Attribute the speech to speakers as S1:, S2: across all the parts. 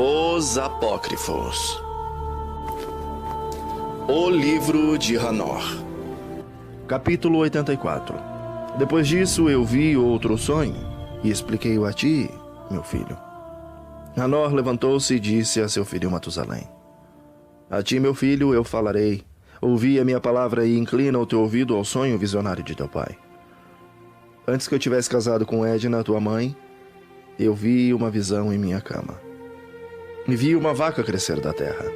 S1: Os Apócrifos. O livro de Hanor.
S2: Capítulo 84. Depois disso eu vi outro sonho e expliquei-o a ti, meu filho. Hanor levantou-se e disse a seu filho Matusalém: A ti, meu filho, eu falarei. Ouvi a minha palavra e inclina o teu ouvido ao sonho visionário de teu pai. Antes que eu tivesse casado com Edna, tua mãe, eu vi uma visão em minha cama. E vi uma vaca crescer da terra,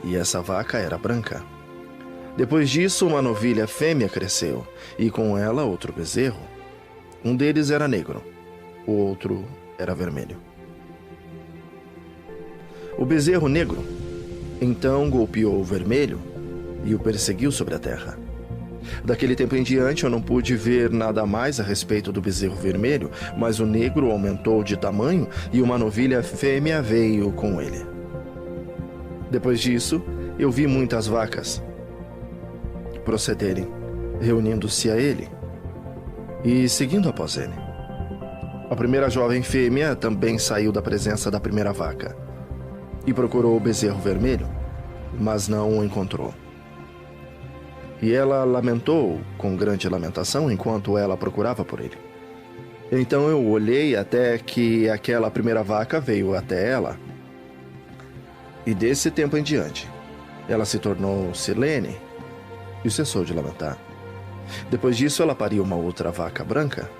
S2: e essa vaca era branca. Depois disso, uma novilha fêmea cresceu, e com ela outro bezerro. Um deles era negro, o outro era vermelho. O bezerro negro então golpeou o vermelho e o perseguiu sobre a terra. Daquele tempo em diante eu não pude ver nada mais a respeito do bezerro vermelho, mas o negro aumentou de tamanho e uma novilha fêmea veio com ele. Depois disso, eu vi muitas vacas procederem, reunindo-se a ele e seguindo após ele. A primeira jovem fêmea também saiu da presença da primeira vaca e procurou o bezerro vermelho, mas não o encontrou. E ela lamentou com grande lamentação enquanto ela procurava por ele. Então eu olhei até que aquela primeira vaca veio até ela. E desse tempo em diante, ela se tornou silene e cessou de lamentar. Depois disso, ela pariu uma outra vaca branca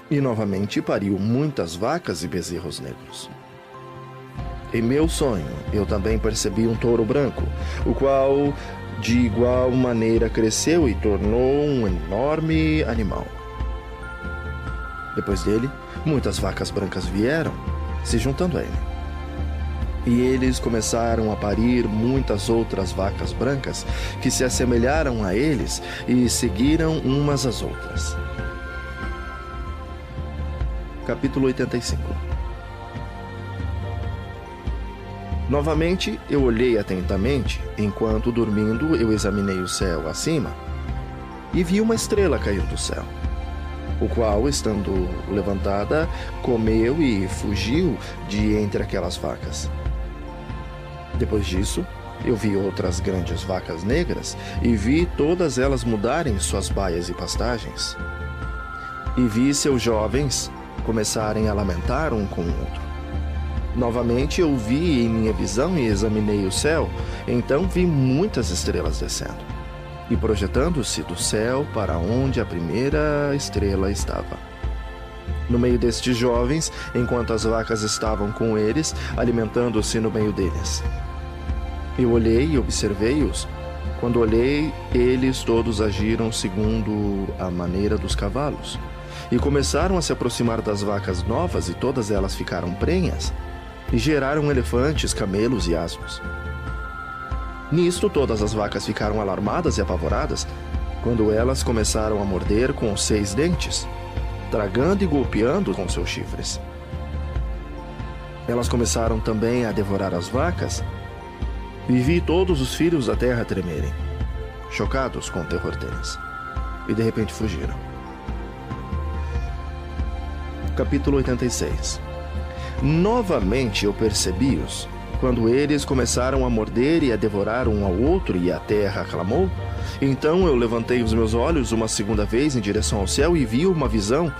S2: e novamente pariu muitas vacas e bezerros negros. Em meu sonho, eu também percebi um touro branco, o qual de igual maneira cresceu e tornou um enorme animal. Depois dele, muitas vacas brancas vieram, se juntando a ele. E eles começaram a parir muitas outras vacas brancas que se assemelharam a eles e seguiram umas às outras. Capítulo 85. Novamente, eu olhei atentamente, enquanto dormindo eu examinei o céu acima, e vi uma estrela cair do céu, o qual, estando levantada, comeu e fugiu de entre aquelas vacas. Depois disso, eu vi outras grandes vacas negras, e vi todas elas mudarem suas baias e pastagens. E vi seus jovens começarem a lamentar um com o outro. Novamente eu vi em minha visão e examinei o céu, então vi muitas estrelas descendo e projetando-se do céu para onde a primeira estrela estava. No meio destes jovens, enquanto as vacas estavam com eles, alimentando-se no meio deles. Eu olhei e observei-os. Quando olhei, eles todos agiram segundo a maneira dos cavalos e começaram a se aproximar das vacas novas, e todas elas ficaram prenhas e geraram elefantes, camelos e asnos. Nisto, todas as vacas ficaram alarmadas e apavoradas, quando elas começaram a morder com os 6 dentes, tragando e golpeando com seus chifres. Elas começaram também a devorar as vacas, e vi todos os filhos da terra tremerem, chocados com o terror deles, e de repente fugiram. Capítulo 86. Novamente eu percebi-os, quando eles começaram a morder e a devorar um ao outro, e a terra clamou. Então eu levantei os meus olhos uma segunda vez em direção ao céu e vi uma visão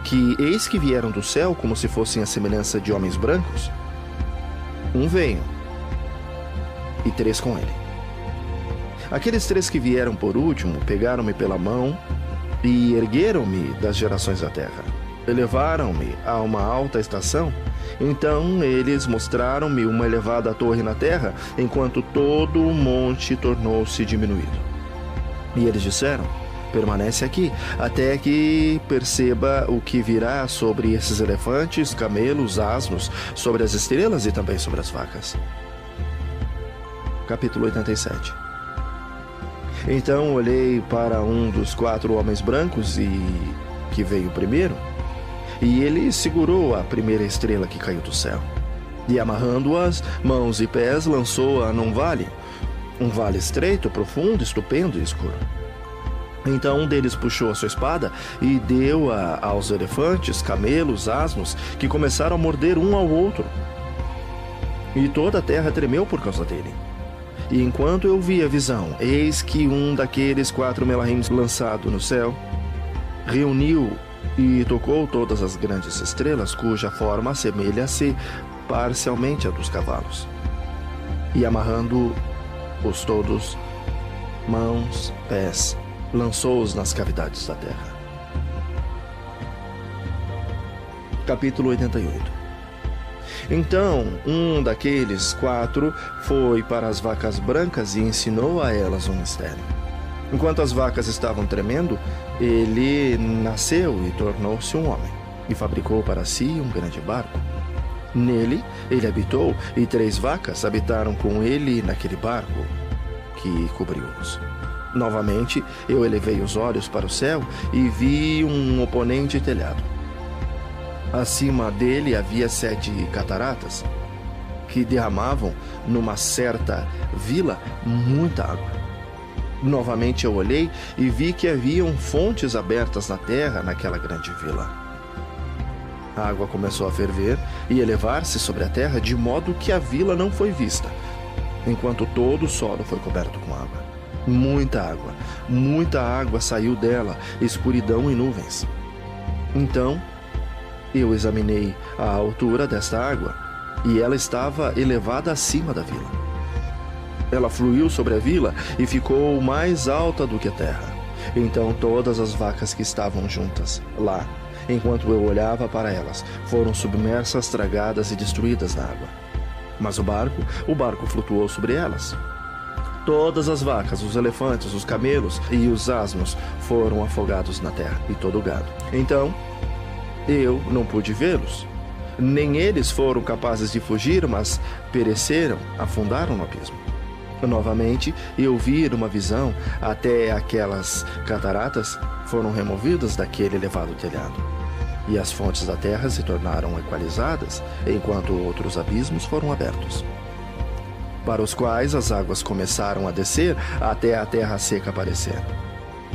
S2: que, eis que vieram do céu como se fossem a semelhança de homens brancos. Um veio, e 3 com ele. Aqueles 3 que vieram por último pegaram-me pela mão e ergueram-me das gerações da terra. Elevaram-me a uma alta estação. Então eles mostraram-me uma elevada torre na terra, enquanto todo o monte tornou-se diminuído. E eles disseram: permanece aqui, até que perceba o que virá sobre esses elefantes, camelos, asnos, sobre as estrelas e também sobre as vacas. Capítulo 87. Então olhei para um dos 4 homens brancos que veio primeiro, e ele segurou a primeira estrela que caiu do céu, e amarrando-as, mãos e pés, lançou-a num vale, um vale estreito, profundo, estupendo e escuro. Então um deles puxou a sua espada e deu-a aos elefantes, camelos, asnos, que começaram a morder um ao outro. e toda a terra tremeu por causa dele. E enquanto eu via a visão, eis que um daqueles 4 melahims lançado no céu reuniu e tocou todas as grandes estrelas, cuja forma assemelha-se parcialmente a dos cavalos, e amarrando-os todos, mãos, pés, lançou-os nas cavidades da terra. Capítulo 88. Então, um daqueles 4 foi para as vacas brancas e ensinou a elas um mistério. Enquanto as vacas estavam tremendo, ele nasceu e tornou-se um homem, e fabricou para si um grande barco. Nele, ele habitou, e 3 vacas habitaram com ele naquele barco que cobriu-os. Novamente, eu elevei os olhos para o céu e vi um oponente telhado. Acima dele havia 7 cataratas, que derramavam numa certa vila muita água. Novamente eu olhei e vi que haviam fontes abertas na terra naquela grande vila. A água começou a ferver e elevar-se sobre a terra, de modo que a vila não foi vista, enquanto todo o solo foi coberto com água. Muita água saiu dela, escuridão e nuvens. Então eu examinei a altura desta água, e ela estava elevada acima da vila. Ela fluiu sobre a vila e ficou mais alta do que a terra. Então todas as vacas que estavam juntas lá, enquanto eu olhava para elas, foram submersas, tragadas e destruídas na água. Mas o barco flutuou sobre elas. Todas as vacas, os elefantes, os camelos e os asnos foram afogados na terra, e todo o gado. Então eu não pude vê-los. Nem eles foram capazes de fugir, mas pereceram, afundaram no abismo. Novamente, eu vi numa visão, até aquelas cataratas foram removidas daquele elevado telhado, e as fontes da terra se tornaram equalizadas, enquanto outros abismos foram abertos, para os quais as águas começaram a descer até a terra seca aparecer.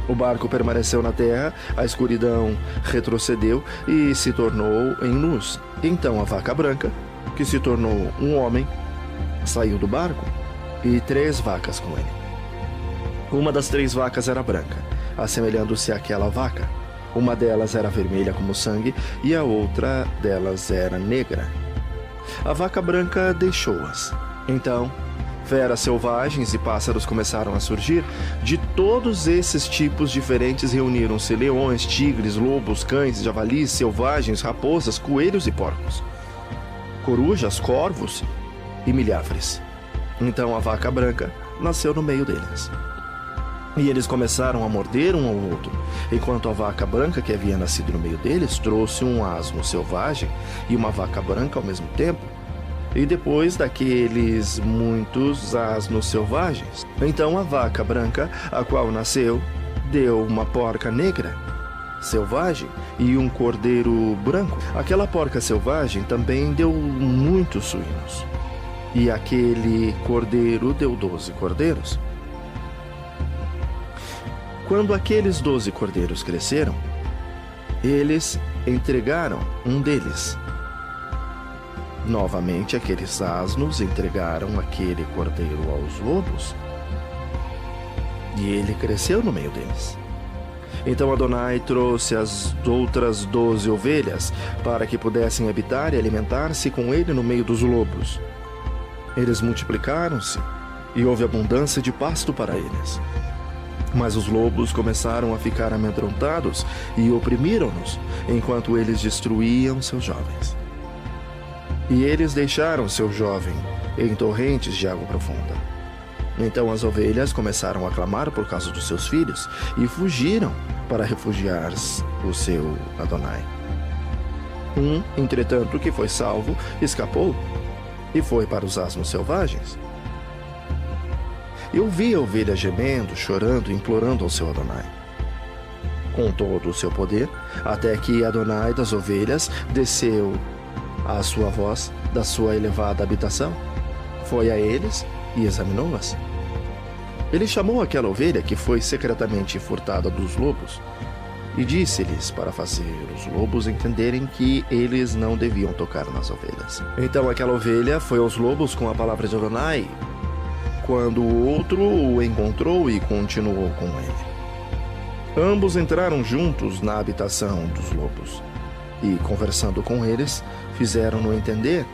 S2: O barco permaneceu na terra, a escuridão retrocedeu e se tornou em luz. Então a vaca branca, que se tornou um homem, saiu do barco, e 3 vacas com ele. Uma das 3 vacas era branca, assemelhando-se àquela vaca. Uma delas era vermelha como sangue, e a outra delas era negra. A vaca branca deixou-as. Então feras selvagens e pássaros começaram a surgir. De todos esses tipos diferentes reuniram-se leões, tigres, lobos, cães, javalis, selvagens, raposas, coelhos e porcos, corujas, corvos e milhares. Então a vaca branca nasceu no meio deles. E eles começaram a morder um ao outro, enquanto a vaca branca que havia nascido no meio deles trouxe um asno selvagem e uma vaca branca ao mesmo tempo. E depois daqueles muitos asnos selvagens, então a vaca branca, a qual nasceu, deu uma porca negra, selvagem, e um cordeiro branco. Aquela porca selvagem também deu muitos suínos, e aquele cordeiro deu 12 cordeiros. Quando aqueles 12 cordeiros cresceram, eles entregaram um deles. Novamente, aqueles asnos entregaram aquele cordeiro aos lobos, e ele cresceu no meio deles. Então Adonai trouxe as outras 12 ovelhas para que pudessem habitar e alimentar-se com ele no meio dos lobos. Eles multiplicaram-se e houve abundância de pasto para eles. Mas os lobos começaram a ficar amedrontados e oprimiram-nos, enquanto eles destruíam seus jovens. E eles deixaram seu jovem em torrentes de água profunda. Então as ovelhas começaram a clamar por causa dos seus filhos e fugiram para refugiar o seu Adonai. Entretanto, que foi salvo, escapou e foi para os asnos selvagens. Eu vi a ovelha gemendo, chorando, implorando ao seu Adonai, com todo o seu poder, até que Adonai das ovelhas desceu à sua voz da sua elevada habitação, foi a eles e examinou-as. Ele chamou aquela ovelha que foi secretamente furtada dos lobos e disse-lhes para fazer os lobos entenderem que eles não deviam tocar nas ovelhas. Então aquela ovelha foi aos lobos com a palavra de Adonai, quando o outro o encontrou e continuou com ele. Ambos entraram juntos na habitação dos lobos e, conversando com eles, fizeram-no entender,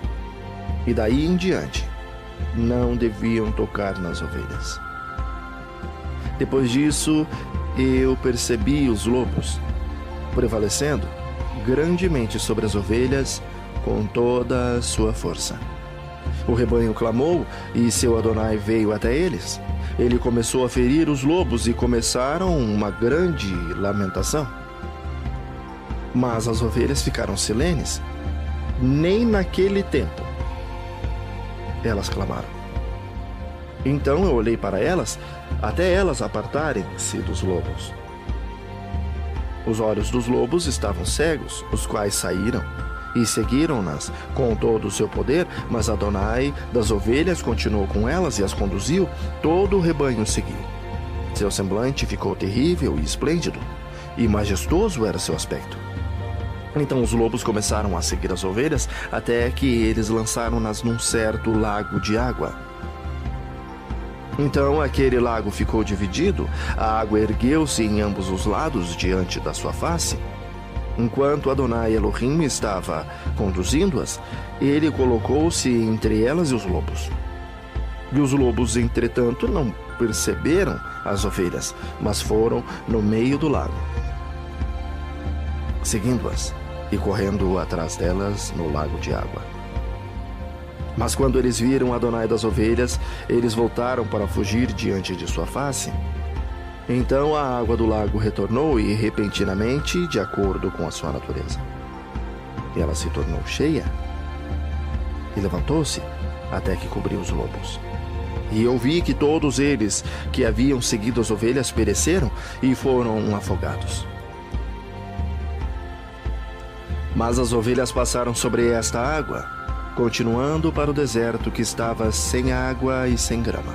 S2: e daí em diante não deviam tocar nas ovelhas. Depois disso, eu percebi os lobos prevalecendo grandemente sobre as ovelhas com toda a sua força. O rebanho clamou e seu Adonai veio até eles. Ele começou a ferir os lobos e começaram uma grande lamentação. Mas as ovelhas ficaram silenes. Nem naquele tempo elas clamaram. Então eu olhei para elas, até elas apartarem-se dos lobos. Os olhos dos lobos estavam cegos, os quais saíram e seguiram-nas com todo o seu poder, mas Adonai das ovelhas continuou com elas e as conduziu, todo o rebanho seguiu. Seu semblante ficou terrível e esplêndido, e majestoso era seu aspecto. Então os lobos começaram a seguir as ovelhas, até que eles lançaram-nas num certo lago de água. Então aquele lago ficou dividido, a água ergueu-se em ambos os lados diante da sua face. Enquanto Adonai Elohim estava conduzindo-as, ele colocou-se entre elas e os lobos. E os lobos, entretanto, não perceberam as ovelhas, mas foram no meio do lago, seguindo-as e correndo atrás delas no lago de água. Mas quando eles viram Adonai das ovelhas, eles voltaram para fugir diante de sua face. Então a água do lago retornou e, repentinamente, de acordo com a sua natureza, ela se tornou cheia e levantou-se até que cobriu os lobos. E eu vi que todos eles que haviam seguido as ovelhas pereceram e foram afogados. Mas as ovelhas passaram sobre esta água, continuando para o deserto que estava sem água e sem grama.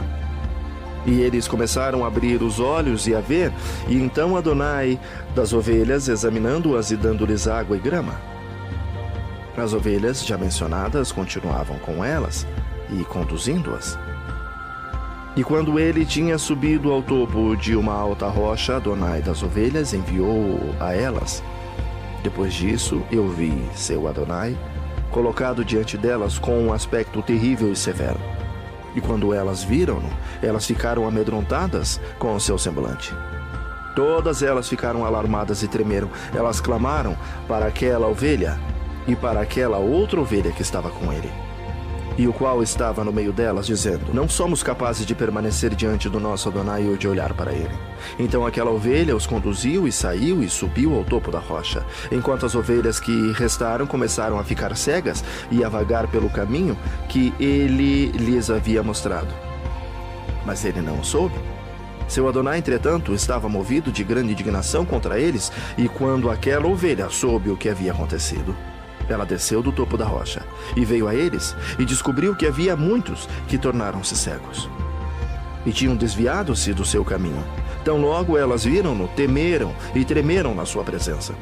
S2: E eles começaram a abrir os olhos e a ver, e então Adonai das ovelhas, examinando-as e dando-lhes água e grama. As ovelhas já mencionadas continuavam com elas e conduzindo-as. E quando ele tinha subido ao topo de uma alta rocha, Adonai das ovelhas enviou-o a elas. Depois disso, eu vi seu Adonai colocado diante delas com um aspecto terrível e severo. E quando elas viram-no, elas ficaram amedrontadas com o seu semblante. Todas elas ficaram alarmadas e tremeram. Elas clamaram para aquela ovelha e para aquela outra ovelha que estava com ele, e o qual estava no meio delas, dizendo: não somos capazes de permanecer diante do nosso Adonai ou de olhar para ele. Então aquela ovelha os conduziu e saiu e subiu ao topo da rocha, enquanto as ovelhas que restaram começaram a ficar cegas e a vagar pelo caminho que ele lhes havia mostrado. Mas ele não o soube. Seu Adonai, entretanto, estava movido de grande indignação contra eles, e quando aquela ovelha soube o que havia acontecido, ela desceu do topo da rocha e veio a eles e descobriu que havia muitos que tornaram-se cegos e tinham desviado-se do seu caminho. Tão logo elas viram-no, temeram e tremeram na sua presença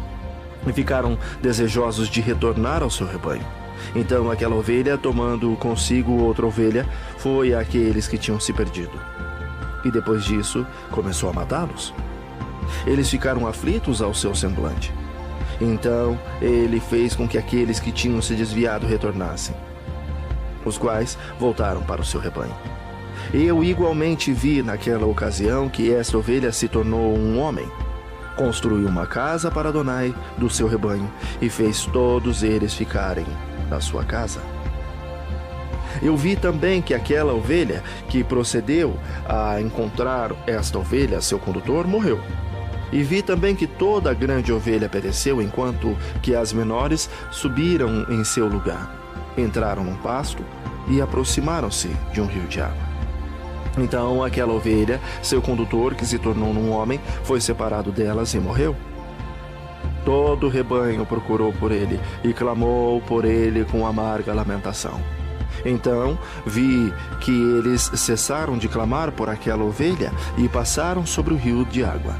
S2: e ficaram desejosos de retornar ao seu rebanho. Então aquela ovelha, tomando consigo outra ovelha, foi àqueles que tinham se perdido. E depois disso começou a matá-los. Eles ficaram aflitos ao seu semblante. Então ele fez com que aqueles que tinham se desviado retornassem, os quais voltaram para o seu rebanho. Eu igualmente vi naquela ocasião que esta ovelha se tornou um homem, construiu uma casa para Adonai do seu rebanho e fez todos eles ficarem na sua casa. Eu vi também que aquela ovelha que procedeu a encontrar esta ovelha, seu condutor, morreu. E vi também que toda a grande ovelha pereceu, enquanto que as menores subiram em seu lugar, entraram num pasto e aproximaram-se de um rio de água. Então aquela ovelha, seu condutor, que se tornou num homem, foi separado delas e morreu. Todo o rebanho procurou por ele e clamou por ele com amarga lamentação. Então vi que eles cessaram de clamar por aquela ovelha e passaram sobre o rio de água.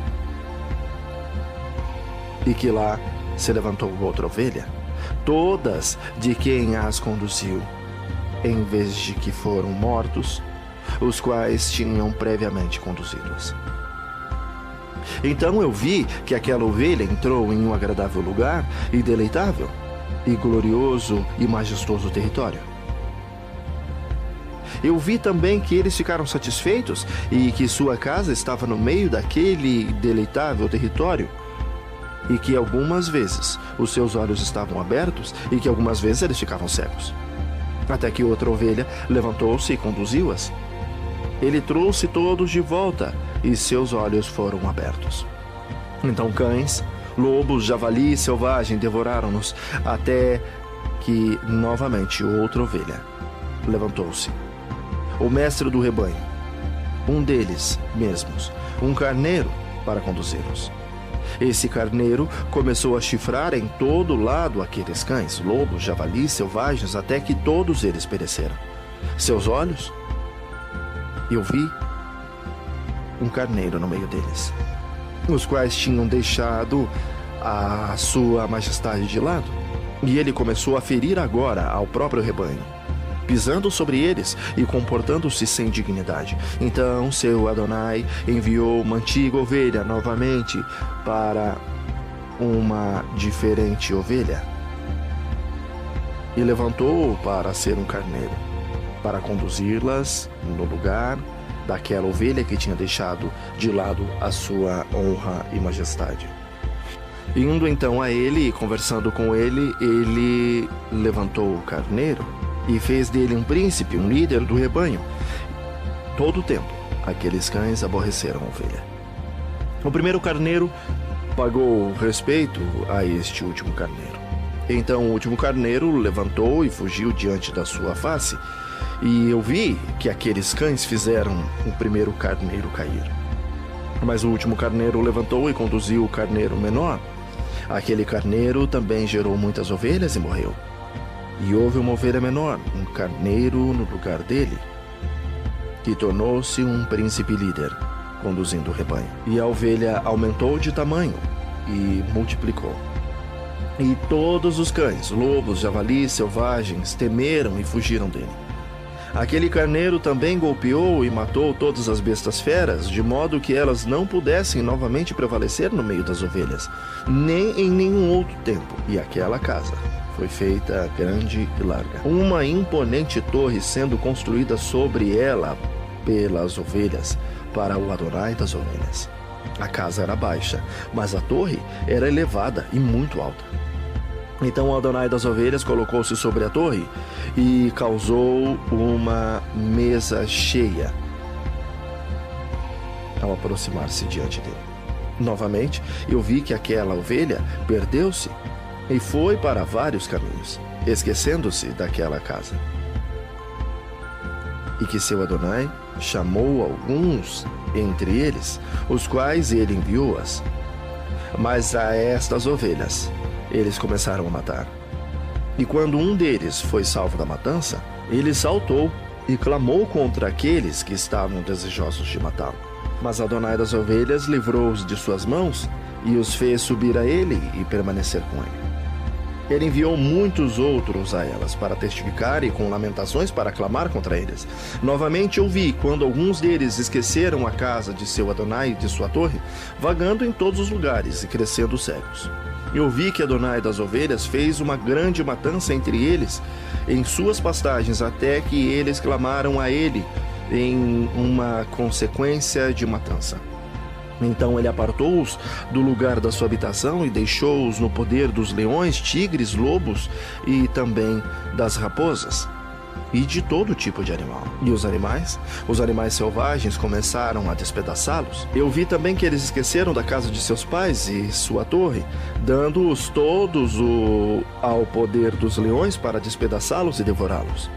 S2: e que lá se levantou outra ovelha, todas de quem as conduziu, em vez de que foram mortos, os quais tinham previamente conduzido-as. Então eu vi que aquela ovelha entrou em um agradável lugar e deleitável, e glorioso e majestoso território. Eu vi também que eles ficaram satisfeitos e que sua casa estava no meio daquele deleitável território, e que algumas vezes os seus olhos estavam abertos e que algumas vezes eles ficavam cegos. Até que outra ovelha levantou-se e conduziu-as. Ele trouxe todos de volta e seus olhos foram abertos. Então cães, lobos, javali e selvagem devoraram-nos, até que novamente outra ovelha levantou-se. O mestre do rebanho, um deles mesmos, um carneiro para conduzi-los. Esse carneiro começou a chifrar em todo lado aqueles cães, lobos, javalis, selvagens, até que todos eles pereceram. Seus olhos, eu vi um carneiro no meio deles, os quais tinham deixado a sua majestade de lado, e ele começou a ferir agora ao próprio rebanho, pisando sobre eles e comportando-se sem dignidade. Então seu Adonai enviou uma antiga ovelha novamente para uma diferente ovelha e levantou-o para ser um carneiro, para conduzi-las no lugar daquela ovelha que tinha deixado de lado a sua honra e majestade. Indo então a ele e conversando com ele, ele levantou o carneiro e fez dele um príncipe, um líder do rebanho. Todo o tempo, aqueles cães aborreceram a ovelha. O primeiro carneiro pagou respeito a este último carneiro. Então o último carneiro levantou e fugiu diante da sua face, e eu vi que aqueles cães fizeram o primeiro carneiro cair. Mas o último carneiro levantou e conduziu o carneiro menor. Aquele carneiro também gerou muitas ovelhas e morreu. E houve uma ovelha menor, um carneiro no lugar dele, que tornou-se um príncipe líder, conduzindo o rebanho. E a ovelha aumentou de tamanho e multiplicou. E todos os cães, lobos, javalis, selvagens, temeram e fugiram dele. Aquele carneiro também golpeou e matou todas as bestas feras, de modo que elas não pudessem novamente prevalecer no meio das ovelhas, nem em nenhum outro tempo. E aquela casa foi feita grande e larga, uma imponente torre sendo construída sobre ela pelas ovelhas, para o Adonai das ovelhas. A casa era baixa, mas a torre era elevada e muito alta. Então o Adonai das ovelhas colocou-se sobre a torre e causou uma mesa cheia ao aproximar-se diante dele. Novamente, eu vi que aquela ovelha perdeu-se e foi para vários caminhos, esquecendo-se daquela casa. E que seu Adonai chamou alguns entre eles, os quais ele enviou-as. Mas a estas ovelhas eles começaram a matar. E quando um deles foi salvo da matança, ele saltou e clamou contra aqueles que estavam desejosos de matá-lo. Mas Adonai das ovelhas livrou-os de suas mãos e os fez subir a ele e permanecer com ele. Ele enviou muitos outros a elas para testificar e com lamentações para clamar contra eles. Novamente eu vi, quando alguns deles esqueceram a casa de seu Adonai e de sua torre, vagando em todos os lugares e crescendo cegos. Eu vi que Adonai das ovelhas fez uma grande matança entre eles em suas pastagens, até que eles clamaram a ele em uma consequência de matança. Então ele apartou-os do lugar da sua habitação e deixou-os no poder dos leões, tigres, lobos e também das raposas e de todo tipo de animal. E os animais selvagens começaram a despedaçá-los. Eu vi também que eles esqueceram da casa de seus pais e sua torre, dando-os todos ao poder dos leões para despedaçá-los e devorá-los,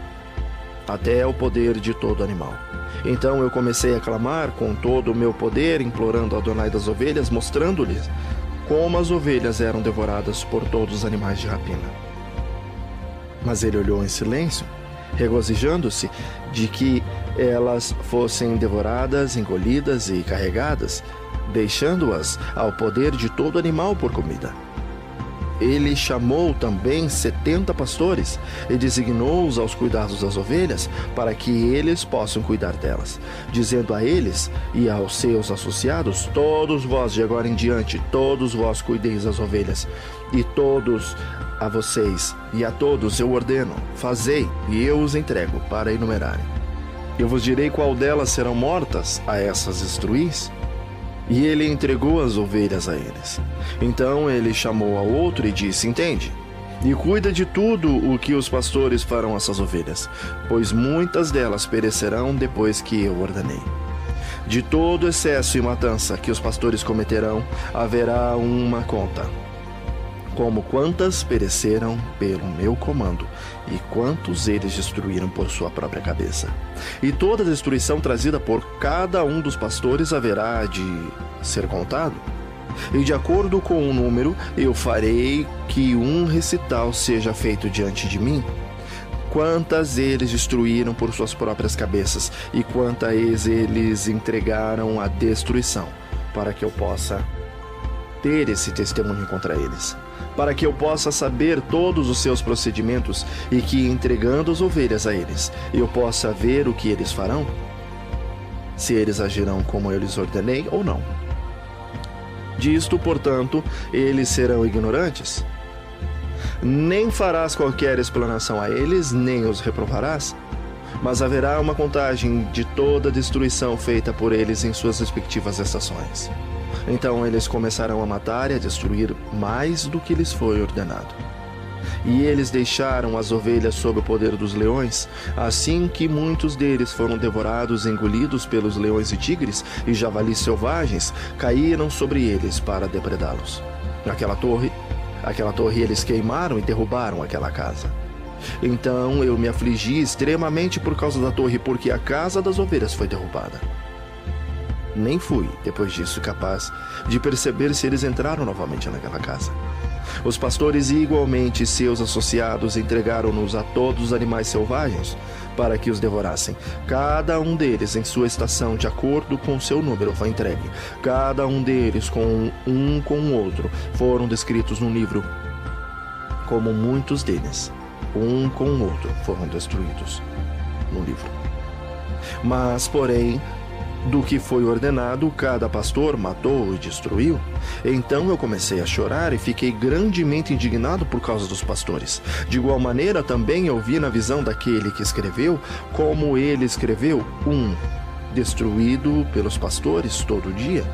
S2: até o poder de todo animal. Então eu comecei a clamar com todo o meu poder, implorando a Adonai das ovelhas, mostrando-lhes como as ovelhas eram devoradas por todos os animais de rapina. Mas ele olhou em silêncio, regozijando-se de que elas fossem devoradas, engolidas e carregadas deixando-as ao poder de todo animal por comida. Ele chamou também 70 pastores e designou-os aos cuidados das ovelhas, para que eles possam cuidar delas, dizendo a eles e aos seus associados: todos vós de agora em diante, todos vós cuideis das ovelhas, e todos a vocês e a todos eu ordeno, fazei, e eu os entrego para enumerarem. Eu vos direi qual delas serão mortas, a essas destruís. E ele entregou as ovelhas a eles. Então ele chamou ao outro e disse: entende, e cuida de tudo o que os pastores farão a essas ovelhas, pois muitas delas perecerão depois que eu ordenei. De todo excesso e matança que os pastores cometerão, haverá uma conta, como quantas pereceram pelo meu comando, e quantos eles destruíram por sua própria cabeça. E toda destruição trazida por cada um dos pastores haverá de ser contado. E de acordo com o número, eu farei que um recital seja feito diante de mim, quantas eles destruíram por suas próprias cabeças, e quantas eles entregaram à destruição, para que eu possa ter esse testemunho contra eles, para que eu possa saber todos os seus procedimentos, e que, entregando as ovelhas a eles, eu possa ver o que eles farão, se eles agirão como eu lhes ordenei ou não. Disto, portanto, eles serão ignorantes. Nem farás qualquer explanação a eles, nem os reprovarás, mas haverá uma contagem de toda a destruição feita por eles em suas respectivas estações. Então eles começarão a matar e a destruir mais do que lhes foi ordenado. E eles deixaram as ovelhas sob o poder dos leões, assim que muitos deles foram devorados e engolidos pelos leões e tigres, e javalis selvagens caíram sobre eles para depredá-los. Aquela torre eles queimaram e derrubaram aquela casa. Então eu me afligi extremamente por causa da torre, porque a casa das ovelhas foi derrubada. Nem fui, depois disso, capaz de perceber se eles entraram novamente naquela casa. Os pastores e igualmente seus associados entregaram-nos a todos os animais selvagens para que os devorassem. Cada um deles em sua estação, de acordo com seu número, foi entregue. Cada um deles com o outro foram descritos no livro, como muitos deles, um com o outro, foram destruídos no livro. Mas, porém, do que foi ordenado, cada pastor matou e destruiu. Então eu comecei a chorar e fiquei grandemente indignado por causa dos pastores. De igual maneira, também eu vi na visão daquele que escreveu, como ele escreveu, destruído pelos pastores todo dia.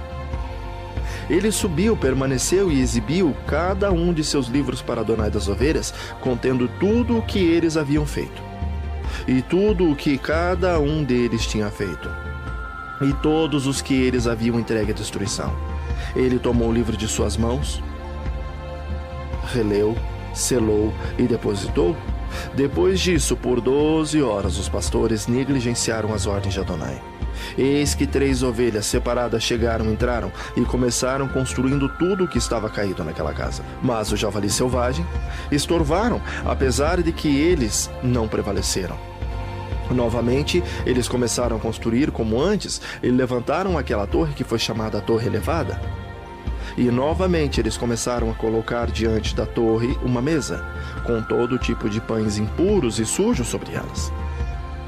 S2: Ele subiu, permaneceu e exibiu cada um de seus livros para Adonai das ovelhas, contendo tudo o que eles haviam feito, e tudo o que cada um deles tinha feito, e todos os que eles haviam entregue à destruição. Ele tomou o livro de suas mãos, releu, selou e depositou. Depois disso, por 12 horas, os pastores negligenciaram as ordens de Adonai. Eis que 3 ovelhas separadas chegaram, entraram e começaram construindo tudo o que estava caído naquela casa. Mas o javali selvagem estorvaram, apesar de que eles não prevaleceram. Novamente, eles começaram a construir como antes e levantaram aquela torre que foi chamada a Torre Elevada. E novamente eles começaram a colocar diante da torre uma mesa, com todo tipo de pães impuros e sujos sobre elas.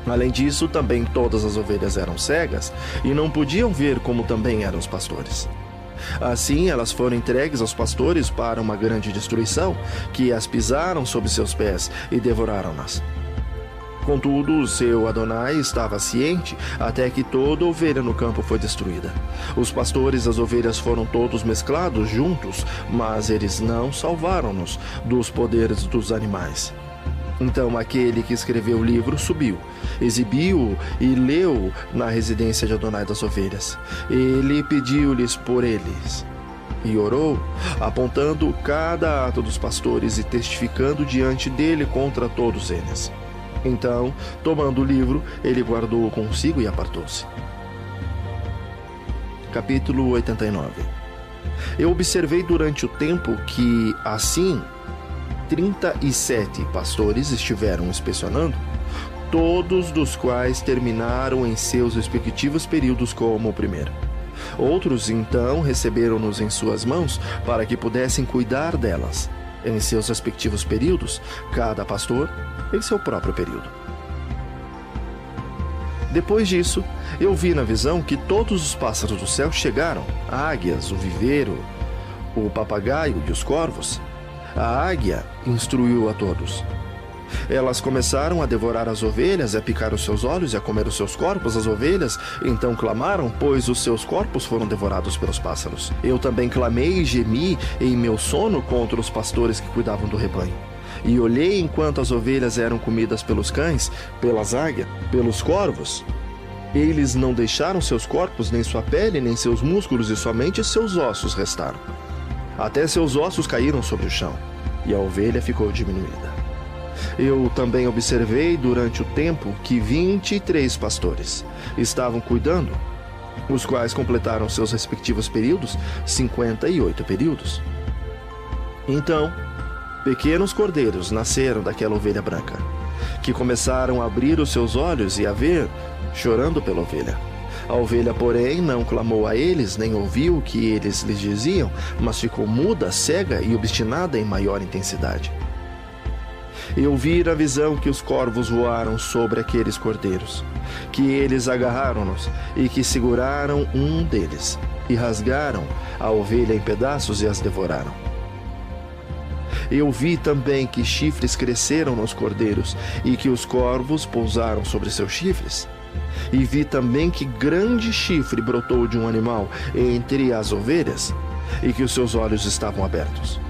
S2: Além disso, também todas as ovelhas eram cegas e não podiam ver, como também eram os pastores. Assim, elas foram entregues aos pastores para uma grande destruição, que as pisaram sob seus pés e devoraram-nas. Contudo, o seu Adonai estava ciente até que toda ovelha no campo foi destruída. Os pastores e as ovelhas foram todos mesclados juntos, mas eles não salvaram-nos dos poderes dos animais. Então aquele que escreveu o livro subiu, exibiu-o e leu na residência de Adonai das ovelhas. Ele pediu-lhes por eles e orou, apontando cada ato dos pastores e testificando diante dele contra todos eles. Então, tomando o livro, ele guardou-o consigo e apartou-se. Capítulo 89. Eu observei durante o tempo que, assim, 37 pastores estiveram inspecionando, todos dos quais terminaram em seus respectivos períodos como o primeiro. Outros, então, receberam-nos em suas mãos para que pudessem cuidar delas, em seus respectivos períodos, cada pastor em seu próprio período. Depois disso, eu vi na visão que todos os pássaros do céu chegaram, águias, o viveiro, o papagaio e os corvos. A águia instruiu a todos. Elas começaram a devorar as ovelhas, e a picar os seus olhos e a comer os seus corpos. As ovelhas então clamaram, pois os seus corpos foram devorados pelos pássaros. Eu também clamei e gemi em meu sono contra os pastores que cuidavam do rebanho. E olhei enquanto as ovelhas eram comidas pelos cães, pelas águias, pelos corvos. Eles não deixaram seus corpos, nem sua pele, nem seus músculos, e somente seus ossos restaram. Até seus ossos caíram sobre o chão, e a ovelha ficou diminuída. Eu também observei durante o tempo que 23 pastores estavam cuidando, os quais completaram seus respectivos períodos, 58 períodos. Então, pequenos cordeiros nasceram daquela ovelha branca, que começaram a abrir os seus olhos e a ver, chorando pela ovelha. A ovelha, porém, não clamou a eles, nem ouviu o que eles lhes diziam, mas ficou muda, cega e obstinada em maior intensidade. Eu vi na visão que os corvos voaram sobre aqueles cordeiros, que eles agarraram-nos e que seguraram um deles, e rasgaram a ovelha em pedaços e as devoraram. Eu vi também que chifres cresceram nos cordeiros e que os corvos pousaram sobre seus chifres. E vi também que grande chifre brotou de um animal entre as ovelhas e que os seus olhos estavam abertos.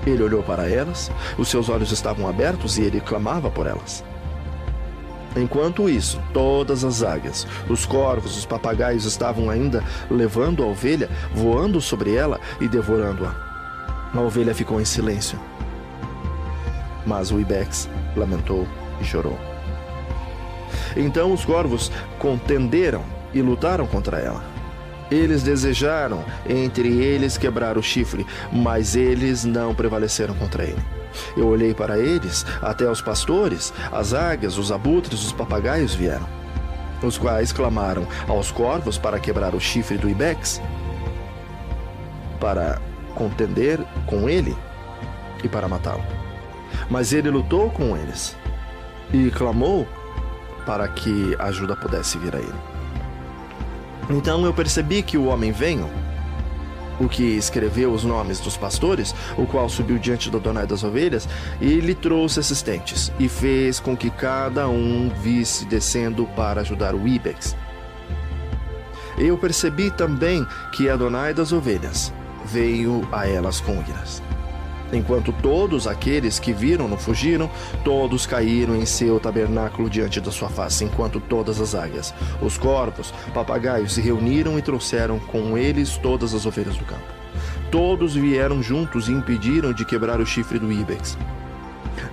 S2: Ele olhou para elas, os seus olhos estavam abertos e ele clamava por elas. Enquanto isso, todas as águias, os corvos, os papagaios estavam ainda levando a ovelha, voando sobre ela e devorando-a. A ovelha ficou em silêncio, mas o ibex lamentou e chorou. Então os corvos contenderam e lutaram contra ela. Eles desejaram entre eles quebrar o chifre, mas eles não prevaleceram contra ele. Eu olhei para eles, até os pastores, as águias, os abutres, os papagaios vieram, os quais clamaram aos corvos para quebrar o chifre do ibex, para contender com ele e para matá-lo. Mas ele lutou com eles e clamou para que a ajuda pudesse vir a ele. Então eu percebi que o homem venho, o que escreveu os nomes dos pastores, o qual subiu diante do Adonai das ovelhas, e lhe trouxe assistentes, e fez com que cada um visse descendo para ajudar o ibex. Eu percebi também que Adonai das ovelhas veio a elas com iras. Enquanto todos aqueles que viram-no fugiram, todos caíram em seu tabernáculo diante da sua face, enquanto todas as águias, os corvos, papagaios se reuniram e trouxeram com eles todas as ovelhas do campo. Todos vieram juntos e impediram de quebrar o chifre do ibex.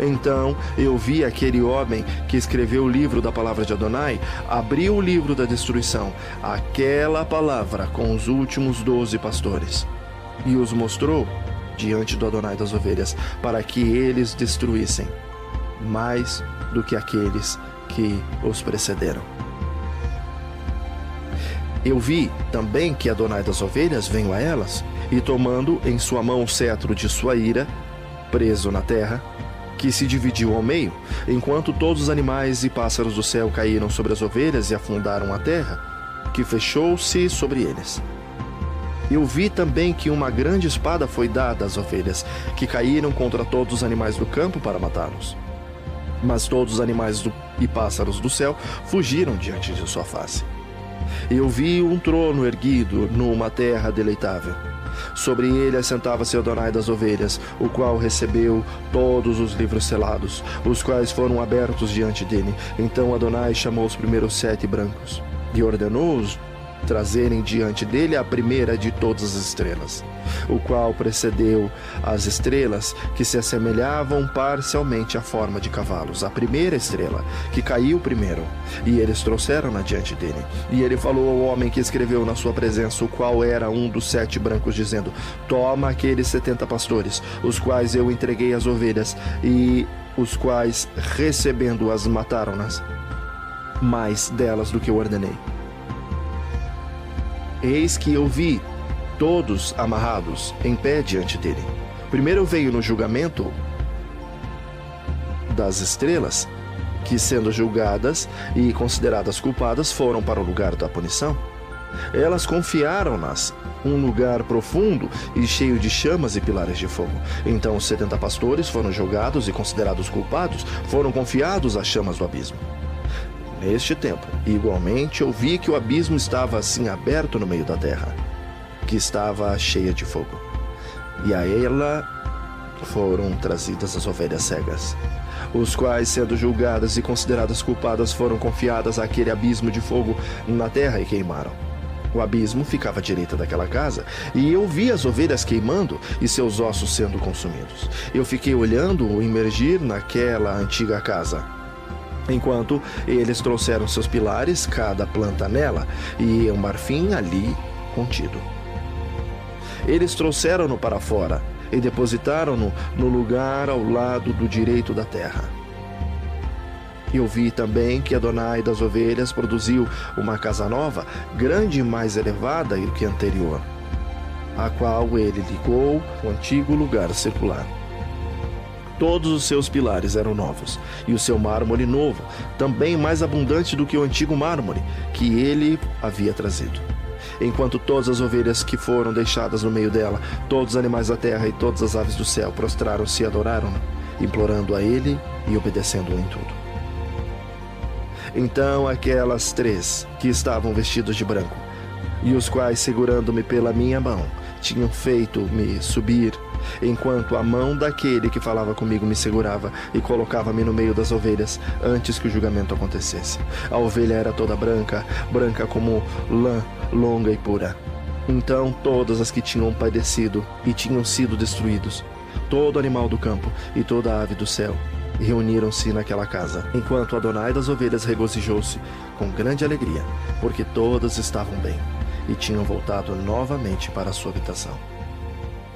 S2: Então eu vi aquele homem que escreveu o livro da palavra de Adonai, abriu o livro da destruição, aquela palavra com os últimos 12 pastores, e os mostrou diante do Adonai das ovelhas, para que eles destruíssem mais do que aqueles que os precederam. Eu vi também que Adonai das ovelhas veio a elas, e tomando em sua mão o cetro de sua ira, preso na terra, que se dividiu ao meio, enquanto todos os animais e pássaros do céu caíram sobre as ovelhas e afundaram a terra, que fechou-se sobre eles. Eu vi também que uma grande espada foi dada às ovelhas, que caíram contra todos os animais do campo para matá-los. Mas todos os animais e pássaros do céu fugiram diante de sua face. Eu vi um trono erguido numa terra deleitável. Sobre ele assentava-se Adonai das ovelhas, o qual recebeu todos os livros selados, os quais foram abertos diante dele. Então Adonai chamou os primeiros 7 brancos e ordenou-os trazerem diante dele a primeira de todas as estrelas, o qual precedeu as estrelas que se assemelhavam parcialmente à forma de cavalos, a primeira estrela, que caiu primeiro, e eles trouxeram-na diante dele. E ele falou ao homem que escreveu na sua presença, o qual era um dos 7 brancos, dizendo: toma aqueles 70 pastores, os quais eu entreguei às ovelhas, e os quais, recebendo-as, mataram-nas, mais delas do que eu ordenei. Eis que eu vi todos amarrados em pé diante dele. Primeiro veio no julgamento das estrelas, que sendo julgadas e consideradas culpadas foram para o lugar da punição. Elas confiaram-nas um lugar profundo e cheio de chamas e pilares de fogo. Então os 70 pastores foram julgados e considerados culpados, foram confiados às chamas do abismo. Neste tempo, igualmente, eu vi que o abismo estava assim aberto no meio da terra, que estava cheia de fogo. E a ela foram trazidas as ovelhas cegas, os quais, sendo julgadas e consideradas culpadas, foram confiadas àquele abismo de fogo na terra e queimaram. O abismo ficava à direita daquela casa, e eu vi as ovelhas queimando e seus ossos sendo consumidos. Eu fiquei olhando-o imergir naquela antiga casa, enquanto eles trouxeram seus pilares, cada planta nela, e um marfim ali contido. Eles trouxeram-no para fora e depositaram-no no lugar ao lado do direito da terra. Eu vi também que Adonai das ovelhas produziu uma casa nova, grande e mais elevada do que a anterior, a qual ele ligou o antigo lugar circular. Todos os seus pilares eram novos, e o seu mármore novo, também mais abundante do que o antigo mármore que ele havia trazido. Enquanto todas as ovelhas que foram deixadas no meio dela, todos os animais da terra e todas as aves do céu prostraram-se e adoraram-no, implorando a ele e obedecendo-o em tudo. Então aquelas 3 que estavam vestidos de branco, e os quais, segurando-me pela minha mão, tinham feito-me subir, enquanto a mão daquele que falava comigo me segurava e colocava-me no meio das ovelhas antes que o julgamento acontecesse. A ovelha era toda branca, branca como lã, longa e pura. Então todas as que tinham padecido e tinham sido destruídos, todo animal do campo e toda ave do céu, reuniram-se naquela casa, enquanto Adonai das ovelhas regozijou-se com grande alegria, porque todas estavam bem e tinham voltado novamente para a sua habitação.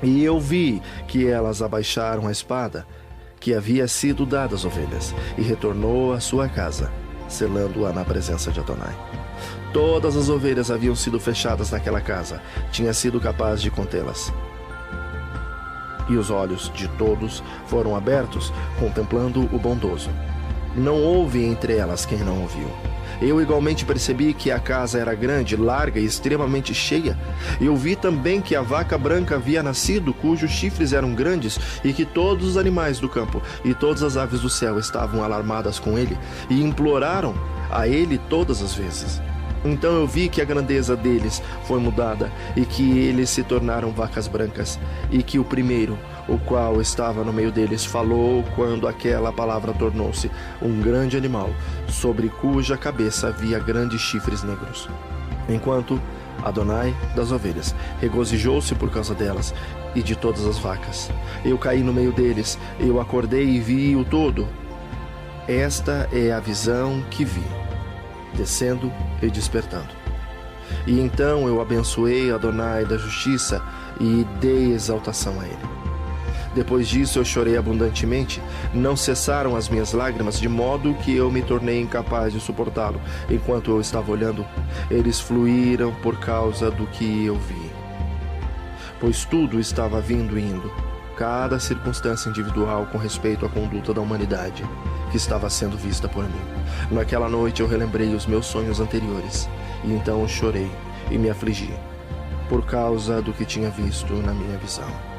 S2: E eu vi que elas abaixaram a espada que havia sido dada às ovelhas, e retornou à sua casa, selando-a na presença de Adonai. Todas as ovelhas haviam sido fechadas naquela casa, tinha sido capaz de contê-las. E os olhos de todos foram abertos, contemplando o bondoso. Não houve entre elas quem não ouviu. Eu igualmente percebi que a casa era grande, larga e extremamente cheia. Eu vi também que a vaca branca havia nascido, cujos chifres eram grandes, e que todos os animais do campo e todas as aves do céu estavam alarmadas com ele e imploraram a ele todas as vezes. Então eu vi que a grandeza deles foi mudada e que eles se tornaram vacas brancas, e que o primeiro, o qual estava no meio deles, falou quando aquela palavra tornou-se um grande animal, sobre cuja cabeça havia grandes chifres negros. Enquanto Adonai das ovelhas regozijou-se por causa delas e de todas as vacas. Eu caí no meio deles, eu acordei e vi o todo. Esta é a visão que vi, descendo e despertando. E então eu abençoei Adonai da justiça e dei exaltação a ele. Depois disso eu chorei abundantemente, não cessaram as minhas lágrimas, de modo que eu me tornei incapaz de suportá-lo. Enquanto eu estava olhando, eles fluíram por causa do que eu vi. Pois tudo estava vindo e indo, cada circunstância individual com respeito à conduta da humanidade, que estava sendo vista por mim. Naquela noite eu relembrei os meus sonhos anteriores, e então eu chorei e me afligi, por causa do que tinha visto na minha visão.